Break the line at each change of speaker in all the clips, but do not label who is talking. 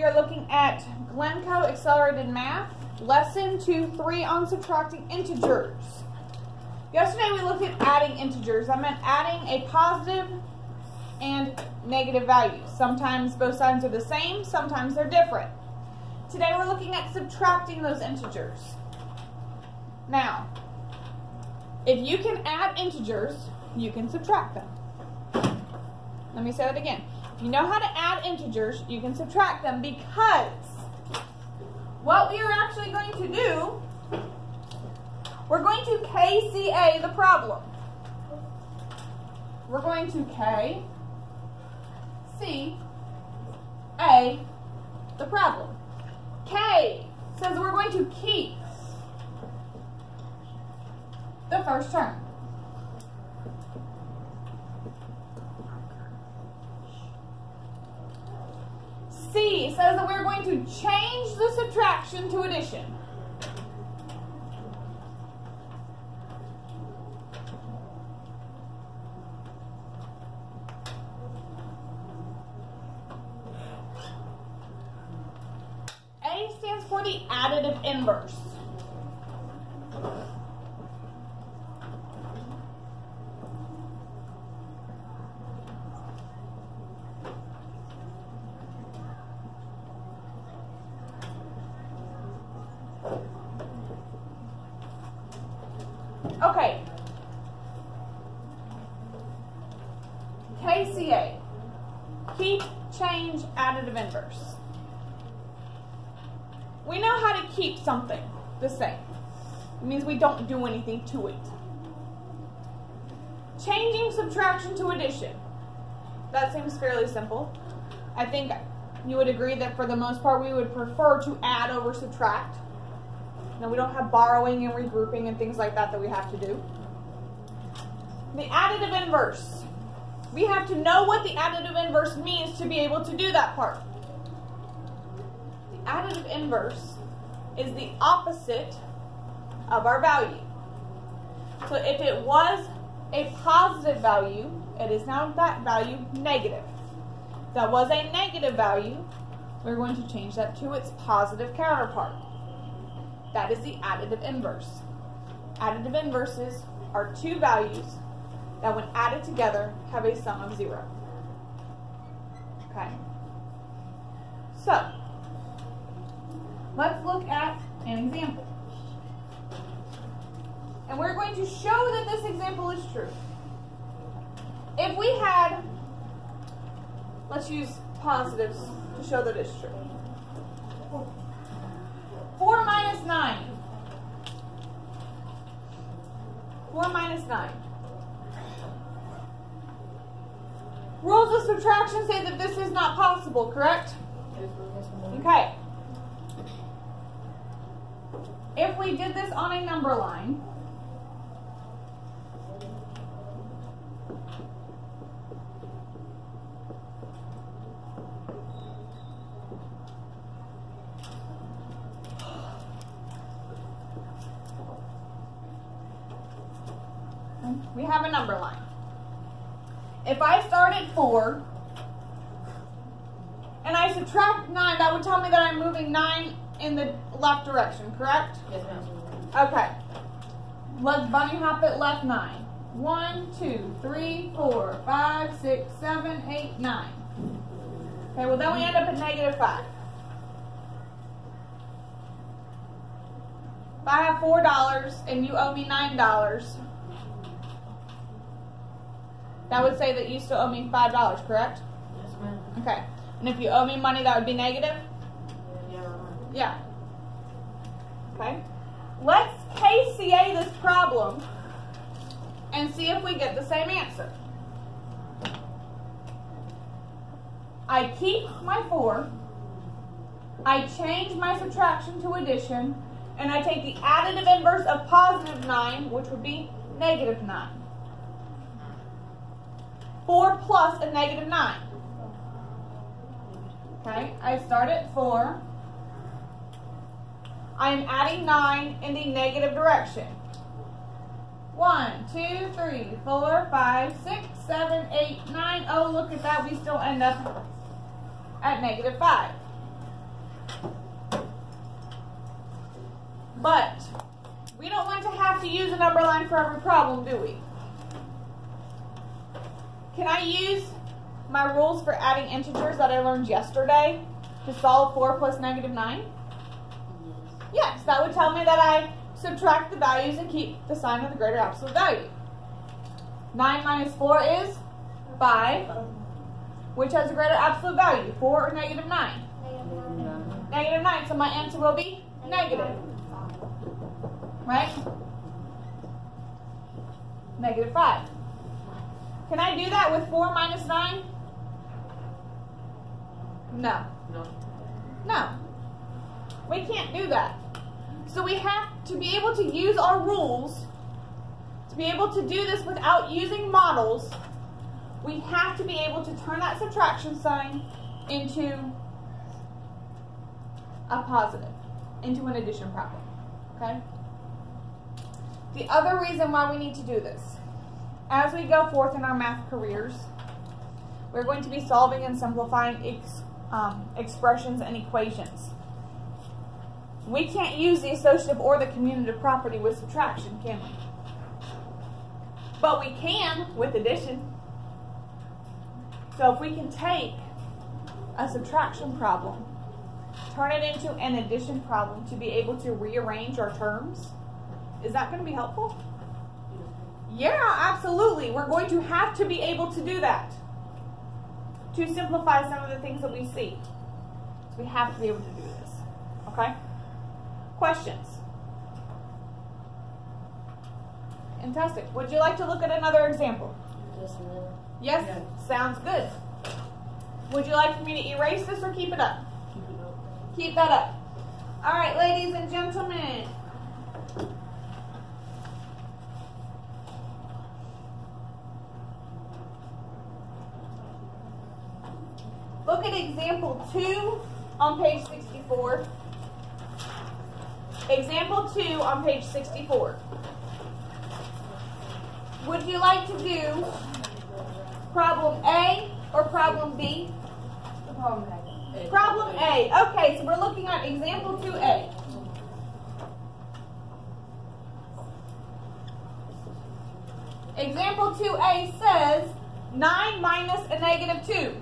We are looking at Glencoe Accelerated Math, Lesson 2-3 on subtracting integers. Yesterday we looked at adding integers. I meant adding a positive and negative value. Sometimes both sides are the same, sometimes they're different. Today we're looking at subtracting those integers. Now, if you can add integers, you can subtract them. Let me say that again. If you know how to add integers, you can subtract them, because what we are actually going to do, we're going to KCA the problem. We're going to KCA the problem. K says we're going to keep the first term. C says that we're going to change the subtraction to addition. A stands for the additive inverse. Okay. KCA. Keep, change, additive inverse. We know how to keep something the same. It means we don't do anything to it. Changing subtraction to addition. That seems fairly simple. I think you would agree that for the most part we would prefer to add over subtract. Now, we don't have borrowing and regrouping and things like that we have to do. The additive inverse. We have to know what the additive inverse means to be able to do that part. The additive inverse is the opposite of our value. So if it was a positive value, it is now that value negative. If that was a negative value, we're going to change that to its positive counterpart. That is the additive inverse. Additive inverses are two values that when added together have a sum of 0. Okay. So, let's look at an example. And we're going to show that this example is true. If we had, let's use positives to show that it's true. 4 minus 9. 4 minus 9. Rules of subtraction say that this is not possible, correct? Okay. If we did this on a number line, we have a number line. If I start at 4 and I subtract 9, that would tell me that I'm moving 9 in the left direction, correct?
Yes, ma'am.
Okay. Let's bunny hop it left 9. 1, 2, 3, 4, 5, 6, 7, 8, 9. Okay, well then we end up at negative 5. If I have $4 and you owe me $9, that would say that you still owe me $5, correct?
Yes, ma'am.
Okay. And if you owe me money, that would be negative? Yeah. Okay. Let's KCA this problem and see if we get the same answer. I keep my 4, I change my subtraction to addition, and I take the additive inverse of positive 9, which would be negative 9. 4 plus a negative 9. Okay, I start at 4. I am adding 9 in the negative direction. 1, 2, 3, 4, 5, 6, 7, 8, 9. Oh, look at that. We still end up at negative 5. But we don't want to have to use a number line for every problem, do we? Can I use my rules for adding integers that I learned yesterday to solve 4 plus negative 9? Yes, that would tell me that I subtract the values and keep the sign of the greater absolute value. 9 minus 4 is 5, which has a greater absolute value, 4 or negative 9? Negative 9, so my answer will be negative. Right? Negative 5. Can I do that with 4 minus 9? No. No. We can't do that. So we have to be able to use our rules. To be able to do this without using models, we have to be able to turn that subtraction sign into a positive, into an addition problem. Okay? The other reason why we need to do this, as we go forth in our math careers, we're going to be solving and simplifying expressions and equations. We can't use the associative or the commutative property with subtraction, can we? But we can with addition. So if we can take a subtraction problem, turn it into an addition problem to be able to rearrange our terms, is that going to be helpful? Yeah, absolutely. We're going to have to be able to do that to simplify some of the things that we see. So we have to be able to do this. Okay? Questions? Fantastic. Would you like to look at another example? Yes? Yeah. Sounds good. Would you like for me to erase this or keep it up? Keep it up. Keep that up. All right, ladies and gentlemen. Look at example 2 on page 64. Example 2 on page 64. Would you like to do problem A or problem B?
Problem A.
Problem A. Okay, so we're looking at example 2A. Example 2A says 9 minus a negative 2.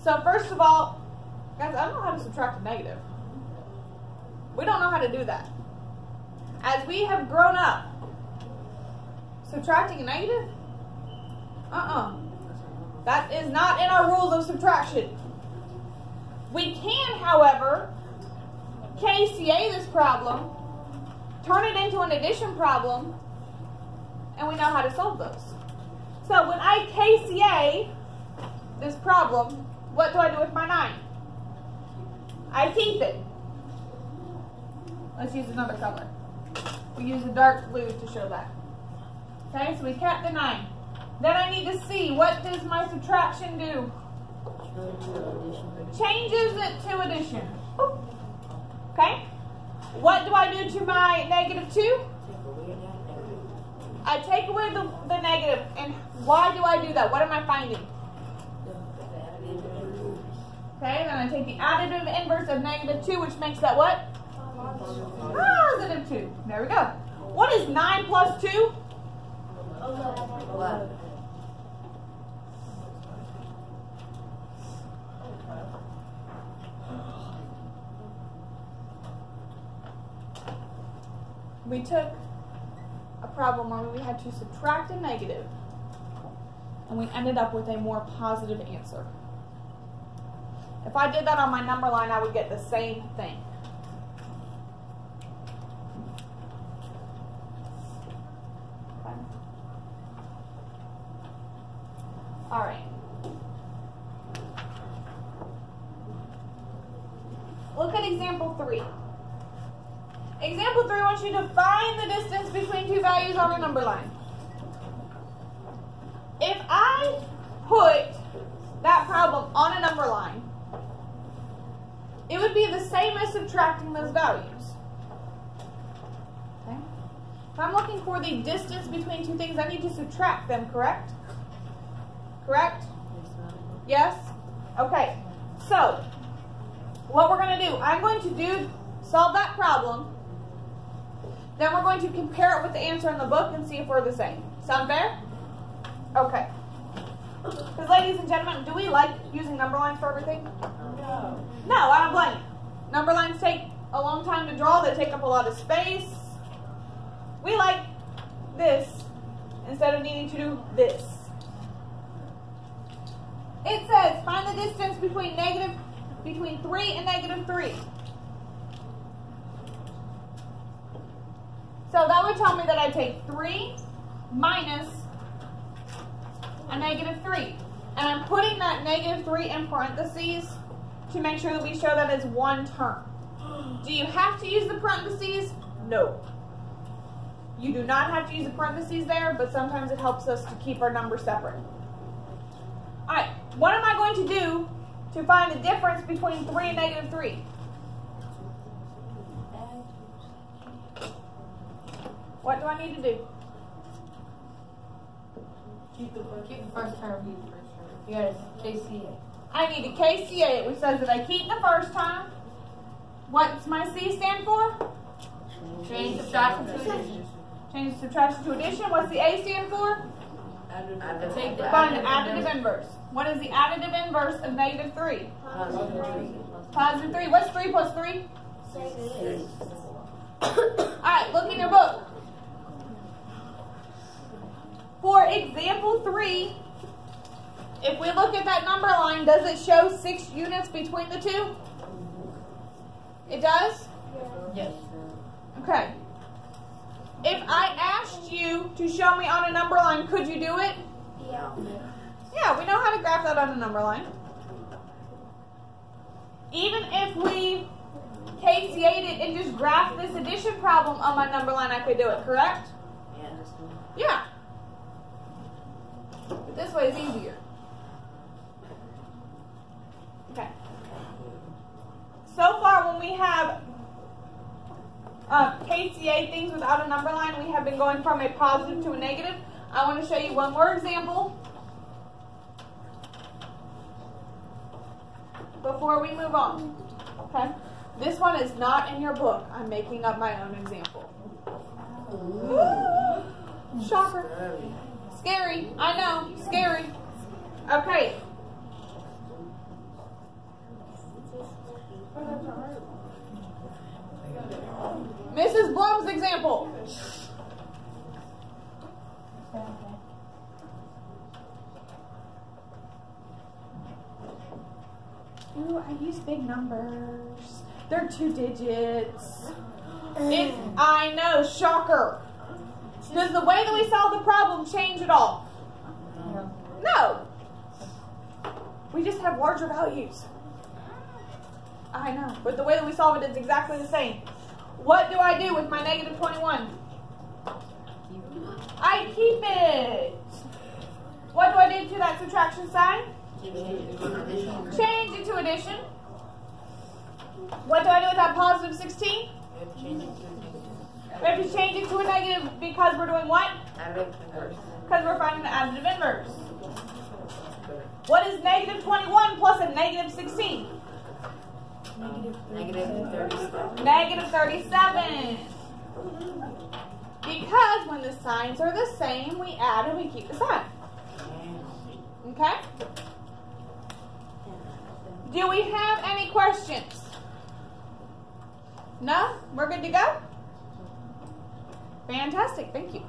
So first of all, guys, I don't know how to subtract a negative. We don't know how to do that. As we have grown up, subtracting a negative? That is not in our rules of subtraction. We can, however, KCA this problem, turn it into an addition problem, and we know how to solve those. So when I KCA this problem, what do I do with my 9? I keep it. Let's use another color. We use a dark blue to show that. Okay, so we kept the 9. Then I need to see, what does my subtraction do? Changes it to addition. Okay? What do I do to my negative 2? I take away the negative. And why do I do that? What am I finding? Okay, then I take the additive inverse of negative 2, which makes that what? Positive 2. There we go. What is 9 plus 2?
11.
We took a problem where we had to subtract a negative, and we ended up with a more positive answer. If I did that on my number line, I would get the same thing. Okay. All right. Look at example 3. Example 3 wants you to find the distance between two values on a number line. If I put that problem on a number line, it would be the same as subtracting those values. Okay? If I'm looking for the distance between two things, I need to subtract them, correct? Correct? Yes? Okay. So, what we're going to do, I'm going to solve that problem. Then we're going to compare it with the answer in the book and see if we're the same. Sound fair? Okay. Because ladies and gentlemen, do we like using number lines for everything?
No.
No, I don't blame you. Number lines take a long time to draw. They take up a lot of space. We like this instead of needing to do this. It says, find the distance between 3 and negative 3. So that would tell me that I take 3 minus a negative 3. And I'm putting that negative 3 in parentheses to make sure that we show that as one term. Do you have to use the parentheses? No. You do not have to use the parentheses there, but sometimes it helps us to keep our numbers separate. Alright, what am I going to do to find the difference between 3 and negative 3? What do I need to do?
Keep the first term. You gotta KCA.
I need to KCA it, which says that I keep the first term. What's my C stand for?
Change subtraction to addition.
Change subtraction to addition. What's the A stand for? Find the additive inverse. What is the additive inverse of negative 3? Positive 3. What's 3 plus 3? 6. Alright, look in your book. For example 3, if we look at that number line, does it show 6 units between the two? It does?
Yes.
Okay. If I asked you to show me on a number line, could you do it?
Yeah.
Yeah, we know how to graph that on a number line. Even if we KCA'd it and just graphed this addition problem on my number line, I could do it, correct? Yeah. But this way is easier. Okay. So far, when we have KCA things without a number line, we have been going from a positive to a negative. I want to show you one more example before we move on. Okay? This one is not in your book. I'm making up my own example. Shocker. Scary. I know. Scary. Okay. Mrs. Blum's example. Ooh, I use big numbers. They're 2 digits. I know, shocker. Does the way that we solve the problem change at all? No. We just have larger values. I know, but the way that we solve it is exactly the same. What do I do with my negative 21? I keep it. What do I do to that subtraction sign? Change it to addition. What do I do with that positive 16? We have to change it to a negative because we're doing what? Because we're finding the additive inverse. What is negative 21 plus a negative 16?
Negative 37.
Negative 37. Because when the signs are the same, we add and we keep the sign. Okay? Do we have any questions? No? We're good to go? Fantastic. Thank you.